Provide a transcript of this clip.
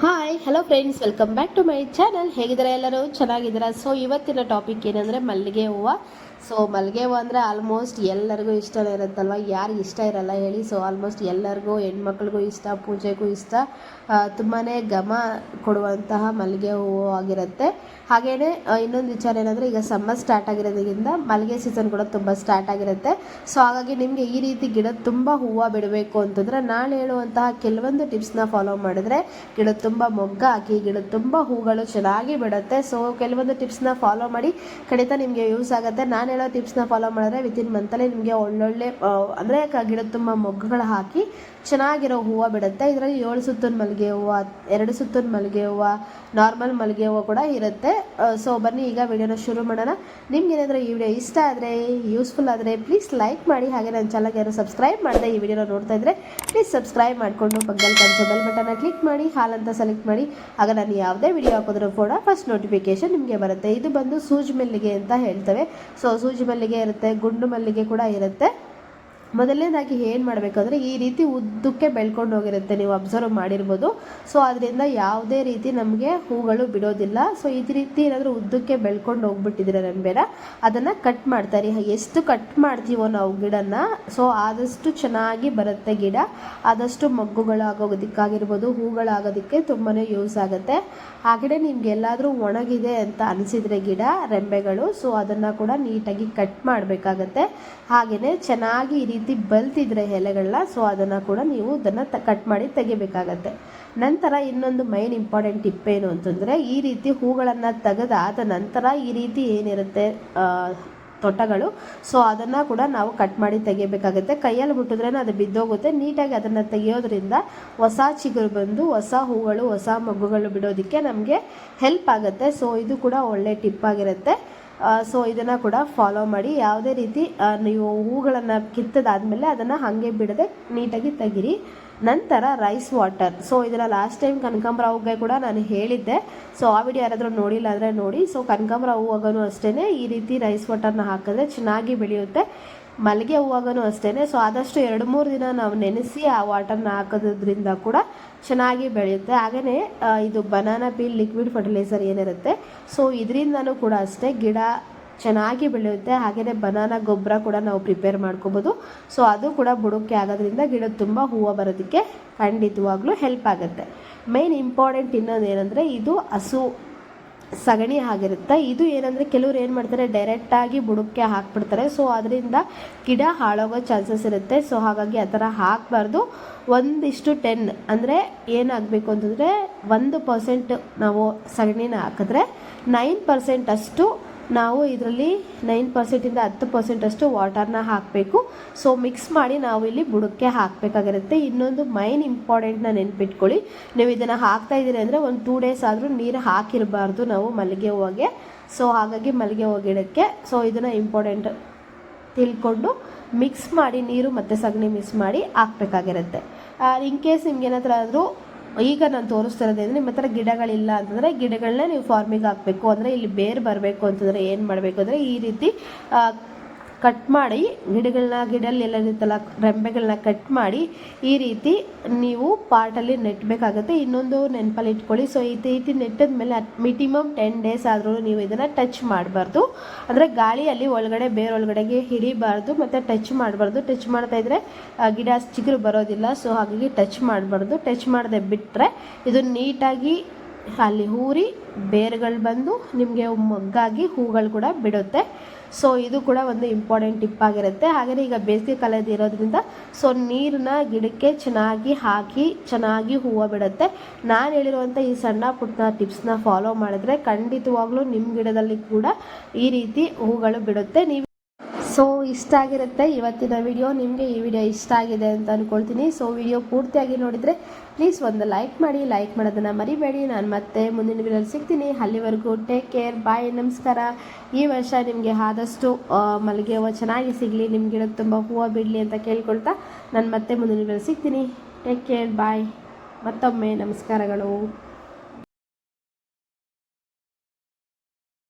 Hi hello friends, welcome back to my channel. ಹೇಗಿದ್ದಾರೆ ಎಲ್ಲರೂ? ಚೆನ್ನಾಗಿದ್ದೀರಾ? ಸೊ ಇವತ್ತಿನ ಟಾಪಿಕ್ ಏನಂದರೆ ಮಲ್ಲಿಗೆ ಹೂವು. ಸೊ ಮಲ್ಲಿಗೆ ಹೂವು ಅಂದರೆ ಆಲ್ಮೋಸ್ಟ್ ಎಲ್ಲರಿಗೂ ಇಷ್ಟನೇ ಇರುತ್ತಲ್ವ, ಯಾರಿಗೆ ಇಷ್ಟ ಇರಲ್ಲ ಹೇಳಿ. ಸೊ ಆಲ್ಮೋಸ್ಟ್ ಎಲ್ಲರಿಗೂ, ಹೆಣ್ಮಕ್ಳಿಗೂ ಇಷ್ಟ, ಪೂಜೆಗೂ ಇಷ್ಟ, ತುಂಬಾ ಘಮ ಕೊಡುವಂತಹ ಮಲ್ಲಿಗೆ ಹೂವು ಆಗಿರುತ್ತೆ. ಹಾಗೆಯೇ ಇನ್ನೊಂದು ವಿಚಾರ ಏನಂದರೆ, ಈಗ ಸಮ್ಮರ್ ಸ್ಟಾರ್ಟ್ ಆಗಿರೋದ್ರಿಂದ ಮಲ್ಲಿಗೆ ಸೀಸನ್ ಕೂಡ ತುಂಬ ಸ್ಟಾರ್ಟ್ ಆಗಿರುತ್ತೆ. ಸೊ ಹಾಗಾಗಿ ನಿಮಗೆ ಈ ರೀತಿ ಗಿಡ ತುಂಬ ಹೂವು ಬಿಡಬೇಕು ಅಂತಂದರೆ ನಾನು ಹೇಳುವಂತಹ ಕೆಲವೊಂದು ಟಿಪ್ಸ್ನ ಫಾಲೋ ಮಾಡಿದ್ರೆ ಗಿಡ ತುಂಬ ಮೊಗ್ಗ ಹಾಕಿ ಗಿಡ ತುಂಬ ಹೂಗಳು ಚೆನ್ನಾಗಿ ಬಿಡುತ್ತೆ. ಸೊ ಕೆಲವೊಂದು ಟಿಪ್ಸ್ನ ಫಾಲೋ ಮಾಡಿ, ಖಂಡಿತ ನಿಮಗೆ ಯೂಸ್ ಆಗುತ್ತೆ. ನಾನು ಹೇಳೋ ಟಿಪ್ಸ್ನ ಫಾಲೋ ಮಾಡಿದ್ರೆ ವಿತಿನ್ ಮಂತಲ್ಲಿ ನಿಮಗೆ ಒಳ್ಳೊಳ್ಳೆ ಅಂದರೆ ಗಿಡ ತುಂಬ ಮೊಗ್ಗುಗಳು ಹಾಕಿ ಚೆನ್ನಾಗಿರೋ ಹೂವು ಬಿಡುತ್ತೆ. ಇದರಲ್ಲಿ 7 ಸುತ್ತಿನ ಮಲ್ಲಿಗೆ ಹೂವು, 2 ಸುತ್ತಿನ ಮಲ್ಲಿಗೆ ಹೂವು, ನಾರ್ಮಲ್ ಮಲ್ಲಿಗೆ ಹೂವು ಕೂಡ ಇರುತ್ತೆ. ಸೊ ಬನ್ನಿ ಈಗ ವಿಡಿಯೋನ ಶುರು ಮಾಡೋಣ. ನಿಮ್ಗೆ ಏನಾದರೂ ಈ ವಿಡಿಯೋ ಇಷ್ಟ ಆದರೆ, ಯೂಸ್ಫುಲ್ ಆದರೆ ಪ್ಲೀಸ್ ಲೈಕ್ ಮಾಡಿ. ಹಾಗೆ ನನ್ನ ಚಾನಲ್ಗೆ ಯಾರು ಸಬ್ಸ್ಕ್ರೈಬ್ ಮಾಡಿದೆ ಈ ವಿಡಿಯೋನ ನೋಡ್ತಾ ಇದ್ದರೆ ಪ್ಲೀಸ್ ಸಬ್ಸ್ಕ್ರೈಬ್ ಮಾಡಿಕೊಂಡು ಪಕ್ಕದಲ್ಲಿ ಕಾಣಿಸೋ ಬೆಲ್ ಬಟನ್ನ ಕ್ಲಿಕ್ ಮಾಡಿ, ಹಾಲ್ ಅಂತ ಸೆಲೆಕ್ಟ್ ಮಾಡಿ. ಆಗ ನಾನು ಯಾವುದೇ ವಿಡಿಯೋ ಹಾಕಿದ್ರೂ ಕೂಡ ಫಸ್ಟ್ ನೋಟಿಫಿಕೇಶನ್ ನಿಮಗೆ ಬರುತ್ತೆ. ಇದು ಬಂದು ಸೂಜಿ ಮಲ್ಲಿಗೆ ಅಂತ ಹೇಳ್ತೇವೆ. ಸೊ ಸೂಜಿ ಮಲ್ಲಿಗೆ ಇರುತ್ತೆ, ಗುಂಡು ಮಲ್ಲಿಗೆ ಕೂಡ ಇರುತ್ತೆ. ಮೊದಲನೇದಾಗಿ ಏನು ಮಾಡಬೇಕು ಅಂದರೆ, ಈ ರೀತಿ ಉದ್ದಕ್ಕೆ ಬೆಳ್ಕೊಂಡು ಹೋಗಿರುತ್ತೆ, ನೀವು ಅಬ್ಸರ್ವ್ ಮಾಡಿರ್ಬೋದು. ಸೊ ಅದರಿಂದ ಯಾವುದೇ ರೀತಿ ನಮಗೆ ಹೂಗಳು ಬಿಡೋದಿಲ್ಲ. ಸೊ ಈ ರೀತಿ ಏನಾದರೂ ಉದ್ದಕ್ಕೆ ಬೆಳ್ಕೊಂಡು ಹೋಗ್ಬಿಟ್ಟಿದ್ರೆ ರೆಂಬೆನ ಅದನ್ನು ಕಟ್ ಮಾಡ್ತಾರೆ. ಎಷ್ಟು ಕಟ್ ಮಾಡ್ತೀವೋ ನಾವು ಗಿಡನ, ಸೊ ಆದಷ್ಟು ಚೆನ್ನಾಗಿ ಬರುತ್ತೆ ಗಿಡ. ಆದಷ್ಟು ಮಗ್ಗುಗಳಾಗೋದಕ್ಕಾಗಿರ್ಬೋದು, ಹೂಗಳಾಗೋದಕ್ಕೆ ತುಂಬಾ ಯೂಸ್ ಆಗುತ್ತೆ. ಹಾಗೆಯೇ ನಿಮ್ಗೆ ಎಲ್ಲಾದರೂ ಒಣಗಿದೆ ಅಂತ ಅನಿಸಿದರೆ ಗಿಡ ರೆಂಬೆಗಳು, ಸೊ ಅದನ್ನು ಕೂಡ ನೀಟಾಗಿ ಕಟ್ ಮಾಡಬೇಕಾಗತ್ತೆ. ಹಾಗೆಯೇ ಚೆನ್ನಾಗಿ ಈ ರೀತಿ ಬಲ್ತಿದ್ರೆ ಎಲೆಗಳನ್ನ, ಸೊ ಅದನ್ನು ಕೂಡ ನೀವು ಇದನ್ನು ಕಟ್ ಮಾಡಿ ತೆಗಿಬೇಕಾಗತ್ತೆ. ನಂತರ ಇನ್ನೊಂದು ಮೈನ್ ಇಂಪಾರ್ಟೆಂಟ್ ಟಿಪ್ ಏನು ಅಂತಂದರೆ, ಈ ರೀತಿ ಹೂಗಳನ್ನು ತೆಗೆದಾದ ನಂತರ ಈ ರೀತಿ ಏನಿರುತ್ತೆ ತೊಟ್ಟಗಳು, ಸೊ ಅದನ್ನು ಕೂಡ ನಾವು ಕಟ್ ಮಾಡಿ ತೆಗಿಬೇಕಾಗುತ್ತೆ. ಕೈಯಲ್ಲಿ ಮುಟ್ಟಿದ್ರೇ ಅದು ಬಿದ್ದೋಗುತ್ತೆ. ನೀಟಾಗಿ ಅದನ್ನು ತೆಗೆಯೋದ್ರಿಂದ ಹೊಸ ಚಿಗುರು ಬಂದು ಹೊಸ ಹೂಗಳು, ಹೊಸ ಮಗ್ಗುಗಳು ಬಿಡೋದಕ್ಕೆ ನಮಗೆ ಹೆಲ್ಪ್ ಆಗುತ್ತೆ. ಸೊ ಇದು ಕೂಡ ಒಳ್ಳೆ ಟಿಪ್ ಆಗಿರುತ್ತೆ. ಸೊ ಇದನ್ನು ಕೂಡ ಫಾಲೋ ಮಾಡಿ. ಯಾವುದೇ ರೀತಿ ನೀವು ಹೂಗಳನ್ನು ಕಿತ್ತದಾದಮೇಲೆ ಅದನ್ನು ಹಾಗೆ ಬಿಡದೆ ನೀಟಾಗಿ ತೆಗಿರಿ. ನಂತರ ರೈಸ್ ವಾಟರ್. ಸೊ ಇದನ್ನು ಲಾಸ್ಟ್ ಟೈಮ್ ಕನಕಾಂಬರ ಹೂಗೆ ಕೂಡ ನಾನು ಹೇಳಿದ್ದೆ. ಸೊ ಆ ವಿಡಿಯೋ ಯಾರಾದರೂ ನೋಡಿಲ್ಲ ಅಂದರೆ ನೋಡಿ. ಸೊ ಕನಕಾಂಬರ ಹೂವಾಗೂ ಅಷ್ಟೇ ಈ ರೀತಿ ರೈಸ್ ವಾಟರ್ನ ಹಾಕಿದ್ರೆ ಚೆನ್ನಾಗಿ ಬೆಳೆಯುತ್ತೆ. ಮಲ್ಲಿಗೆ ಹೂವಾಗೂ ಅಷ್ಟೇ. ಸೊ ಆದಷ್ಟು 2-3 ದಿನ ನಾವು ನೆನೆಸಿ ಆ ವಾಟರ್ನ ಹಾಕೋದ್ರಿಂದ ಕೂಡ ಚೆನ್ನಾಗಿ ಬೆಳೆಯುತ್ತೆ. ಹಾಗೆಯೇ ಇದು ಬನಾನಾ ಪೀಲ್ ಲಿಕ್ವಿಡ್ ಫರ್ಟಿಲೈಸರ್ ಏನಿರುತ್ತೆ, ಸೊ ಇದರಿಂದನೂ ಕೂಡ ಅಷ್ಟೇ ಗಿಡ ಚೆನ್ನಾಗಿ ಬೆಳೆಯುತ್ತೆ. ಹಾಗೆಯೇ ಬನಾನಾ ಗೊಬ್ಬರ ಕೂಡ ನಾವು ಪ್ರಿಪೇರ್ ಮಾಡ್ಕೋಬೋದು. ಸೊ ಅದು ಕೂಡ ಬುಡಕ್ಕೆ ಆಗೋದ್ರಿಂದ ಗಿಡ ತುಂಬ ಹೂವು ಬರೋದಕ್ಕೆ ಖಂಡಿತವಾಗ್ಲೂ ಹೆಲ್ಪ್ ಆಗುತ್ತೆ. ಮೇನ್ ಇಂಪಾರ್ಟೆಂಟ್ ಇನ್ನೊಂದು ಏನಂದರೆ, ಇದು ಹಸು ಸಗಣಿ ಆಗಿರುತ್ತೆ. ಇದು ಏನಂದರೆ, ಕೆಲವ್ರು ಏನು ಮಾಡ್ತಾರೆ, ಡೈರೆಕ್ಟಾಗಿ ಬುಡಕ್ಕೆ ಹಾಕ್ಬಿಡ್ತಾರೆ. ಸೊ ಅದರಿಂದ ಗಿಡ ಹಾಳಾಗೋ ಚಾನ್ಸಸ್ ಇರುತ್ತೆ. ಸೊ ಹಾಗಾಗಿ ಆ ಥರ ಹಾಕಬಾರ್ದು. 1:10 ಅಂದರೆ ಏನಾಗಬೇಕು ಅಂತಂದರೆ, 1% ನಾವು ಸಗಣಿನ ಹಾಕಿದ್ರೆ 9% ಅಷ್ಟು ನಾವು ಇದರಲ್ಲಿ 9%ಇಂದ 10% ಅಷ್ಟು ವಾಟರ್ನ ಹಾಕಬೇಕು. ಸೊ ಮಿಕ್ಸ್ ಮಾಡಿ ನಾವು ಇಲ್ಲಿ ಬುಡಕ್ಕೆ ಹಾಕಬೇಕಾಗಿರುತ್ತೆ. ಇನ್ನೊಂದು ಮೈನ್ ಇಂಪಾರ್ಟೆಂಟ್ನ ನೆನ್ಪಿಟ್ಕೊಳ್ಳಿ, ನೀವು ಇದನ್ನು ಹಾಕ್ತಾ ಇದ್ದೀರಿ ಅಂದರೆ ಒಂದು 2 ಡೇಸ್ ಆದರೂ ನೀರು ಹಾಕಿರಬಾರ್ದು ನಾವು ಮಲ್ಲಿಗೆ ಹೂವಿಗೆ. ಸೊ ಹಾಗಾಗಿ ಮಲ್ಲಿಗೆ ಹೂವು ಗಿಡಕ್ಕೆ ಸೊ ಇದನ್ನು ಇಂಪಾರ್ಟೆಂಟ್ ತಿಳ್ಕೊಂಡು ಮಿಕ್ಸ್ ಮಾಡಿ, ನೀರು ಮತ್ತು ಸಗಣಿ ಮಿಕ್ಸ್ ಮಾಡಿ ಹಾಕಬೇಕಾಗಿರುತ್ತೆ. ಇನ್ ಕೇಸ್ ನಿಮ್ಗೇನಾದ್ರೂ ಆದರೂ, ಈಗ ನಾನು ತೋರಿಸ್ತಾ ಇರೋದು ಅಂದರೆ, ನಿಮ್ಮ ಹತ್ರ ಗಿಡಗಳಿಲ್ಲ ಅಂತಂದರೆ ಗಿಡಗಳನ್ನ ನೀವು ಫಾರ್ಮಿಗೆ ಹಾಕಬೇಕು. ಅಂದರೆ ಇಲ್ಲಿ ಬೇರು ಬರಬೇಕು ಅಂತಂದರೆ ಏನು ಮಾಡಬೇಕು ಅಂದರೆ, ಈ ರೀತಿ ಕಟ್ ಮಾಡಿ ಗಿಡದಲ್ಲಿ ಎಲ್ಲ ಇರುತ್ತಲ್ಲ ರೆಂಬೆಗಳನ್ನ ಕಟ್ ಮಾಡಿ ಈ ರೀತಿ ನೀವು ಪಾಟಲ್ಲಿ ನೆಟ್ಟಬೇಕಾಗುತ್ತೆ. ಇನ್ನೊಂದು ನೆನಪಲ್ಲಿ ಇಟ್ಕೊಳ್ಳಿ, ಸೊ ಈ ರೀತಿ ನೆಟ್ಟಿದ ಮೇಲೆ ಮಿನಿಮಮ್ 10 ಡೇಸ್ ಆದರೂ ನೀವು ಇದನ್ನು ಟಚ್ ಮಾಡಬಾರ್ದು. ಅಂದರೆ ಗಾಳಿಯಲ್ಲಿ ಒಳಗಡೆ ಬೇರೊಳಗಡೆಗೆ ಹಿಡಿಬಾರ್ದು ಮತ್ತು ಟಚ್ ಮಾಡಬಾರ್ದು. ಟಚ್ ಮಾಡ್ತಾಯಿದ್ರೆ ಗಿಡ ಚಿಗುರು ಬರೋದಿಲ್ಲ. ಸೊ ಹಾಗಾಗಿ ಟಚ್ ಮಾಡಬಾರ್ದು. ಟಚ್ ಮಾಡದೆ ಬಿಟ್ಟರೆ ಇದು ನೀಟಾಗಿ ಅಲ್ಲಿ ಊರಿ ಬೇರುಗಳು ಬಂದು ನಿಮಗೆ ಮೊಗ್ಗಾಗಿ ಹೂಗಳು ಕೂಡ ಬಿಡುತ್ತೆ. ಸೊ ಇದು ಕೂಡ ಒಂದು ಇಂಪಾರ್ಟೆಂಟ್ ಟಿಪ್ ಆಗಿರುತ್ತೆ. ಹಾಗೆಯೇ ಈಗ ಬೇಸಿಗೆ ಕಾಲದ ಇರೋದ್ರಿಂದ ಸೊ ನೀರನ್ನ ಗಿಡಕ್ಕೆ ಚೆನ್ನಾಗಿ ಹಾಕಿ ಚೆನ್ನಾಗಿ ಹೂವು ಬಿಡುತ್ತೆ. ನಾನು ಹೇಳಿರುವಂಥ ಈ ಸಣ್ಣ ಪುಟ್ಟ ಟಿಪ್ಸ್ನ ಫಾಲೋ ಮಾಡಿದ್ರೆ ಖಂಡಿತವಾಗ್ಲೂ ನಿಮ್ಮ ಗಿಡದಲ್ಲಿ ಕೂಡ ಈ ರೀತಿ ಹೂಗಳು ಬಿಡುತ್ತೆ. ನೀವು ಸೊ ಇಷ್ಟ ಆಗಿರುತ್ತೆ ಇವತ್ತಿನ ವಿಡಿಯೋ. ನಿಮಗೆ ಈ ವಿಡಿಯೋ ಇಷ್ಟ ಆಗಿದೆ ಅಂತ ಅಂದ್ಕೊಳ್ತೀನಿ. ಸೊ ವಿಡಿಯೋ ಪೂರ್ತಿಯಾಗಿ ನೋಡಿದರೆ ಪ್ಲೀಸ್ ಒಂದು ಲೈಕ್ ಮಾಡಿ. ಲೈಕ್ ಮಾಡೋದನ್ನು ಮರಿಬೇಡಿ. ನಾನು ಮತ್ತೆ ಮುಂದಿನ ವಿಡಿಯೋಲಿ ಸಿಗ್ತೀನಿ. ಅಲ್ಲಿವರೆಗೂ ಟೇಕ್ ಕೇರ್, ಬಾಯ್, ನಮಸ್ಕಾರ. ಈ ವರ್ಷ ನಿಮಗೆ ಆದಷ್ಟು ಮಲ್ಲಿಗೆ ಹೂವು ಚೆನ್ನಾಗಿ ಸಿಗಲಿ, ನಿಮ್ಮ ಗಿಡಕ್ಕೆ ತುಂಬ ಹೂವು ಬಿಡಲಿ ಅಂತ ಕೇಳ್ಕೊಳ್ತಾ ನಾನು ಮತ್ತೆ ಮುಂದಿನ ವಿಡಿಯೋಲಿ ಸಿಗ್ತೀನಿ. ಟೇಕ್ ಕೇರ್, ಬಾಯ್. ಮತ್ತೊಮ್ಮೆ ನಮಸ್ಕಾರಗಳು.